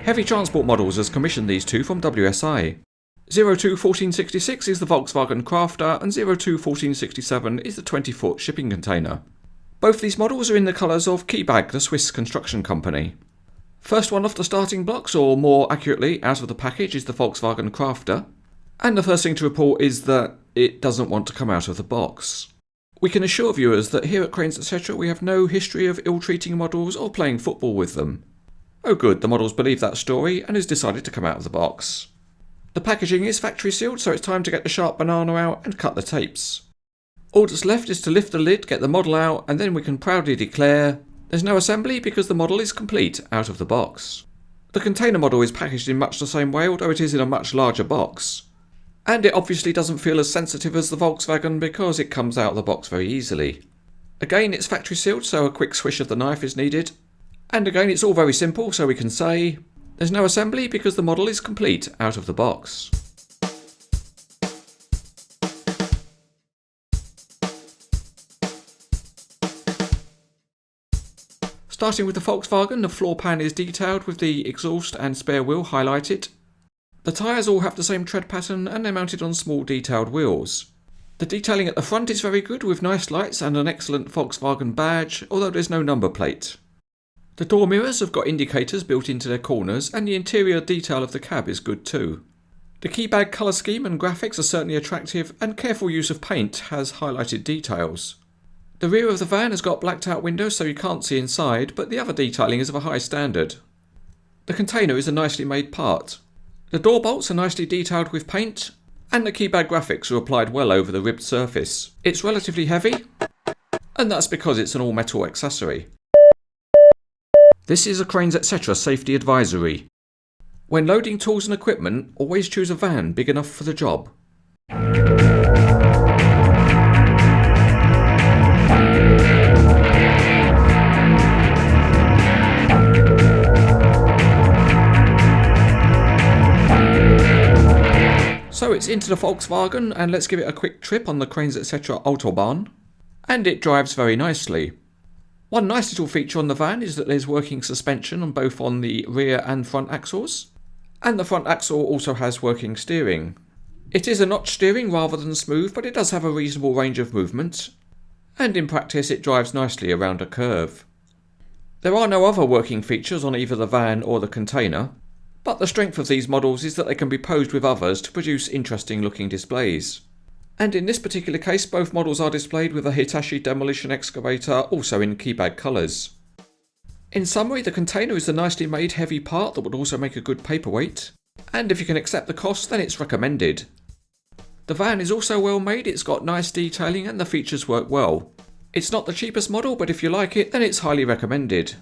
Heavy Transport Models has commissioned these two from WSI. 021466 is the Volkswagen Crafter and 021467 is the 20-foot shipping container. Both these models are in the colours of Kibag, the Swiss construction company. First one off the starting blocks, or more accurately out of the package, is the Volkswagen Crafter. And the first thing to report is that it doesn't want to come out of the box. We can assure viewers that here at CranesEtcTV we have no history of ill-treating models or playing football with them. Oh good, the models believe that story and has decided to come out of the box. The packaging is factory sealed, so it's time to get the sharp banana out and cut the tapes. All that's left is to lift the lid, get the model out, and then we can proudly declare there's no assembly because the model is complete out of the box. The container model is packaged in much the same way, although it is in a much larger box. And it obviously doesn't feel as sensitive as the Volkswagen because it comes out of the box very easily. Again, it's factory sealed, so a quick swish of the knife is needed. And again, it's all very simple, so we can say there's no assembly because the model is complete out of the box. Starting with the Volkswagen, the floor pan is detailed with the exhaust and spare wheel highlighted. The tyres all have the same tread pattern and they're mounted on small detailed wheels. The detailing at the front is very good with nice lights and an excellent Volkswagen badge, although there's no number plate. The door mirrors have got indicators built into their corners and the interior detail of the cab is good too. The Kibag colour scheme and graphics are certainly attractive and careful use of paint has highlighted details. The rear of the van has got blacked out windows so you can't see inside, but the other detailing is of a high standard. The container is a nicely made part. The door bolts are nicely detailed with paint, and the Kibag graphics are applied well over the ribbed surface. It's relatively heavy, and that's because it's an all-metal accessory. This is a CranesEtcTV safety advisory. When loading tools and equipment, always choose a van big enough for the job. So it's into the Volkswagen and let's give it a quick trip on the CranesEtcTV Autobahn. And it drives very nicely. One nice little feature on the van is that there's working suspension on both on the rear and front axles. And the front axle also has working steering. It is a notch steering rather than smooth, but it does have a reasonable range of movement. And in practice it drives nicely around a curve. There are no other working features on either the van or the container. But the strength of these models is that they can be posed with others to produce interesting looking displays. And in this particular case both models are displayed with a Hitachi demolition excavator also in Kibag colours. In summary, the container is a nicely made heavy part that would also make a good paperweight, and if you can accept the cost then it's recommended. The van is also well made, it's got nice detailing and the features work well. It's not the cheapest model, but if you like it then it's highly recommended.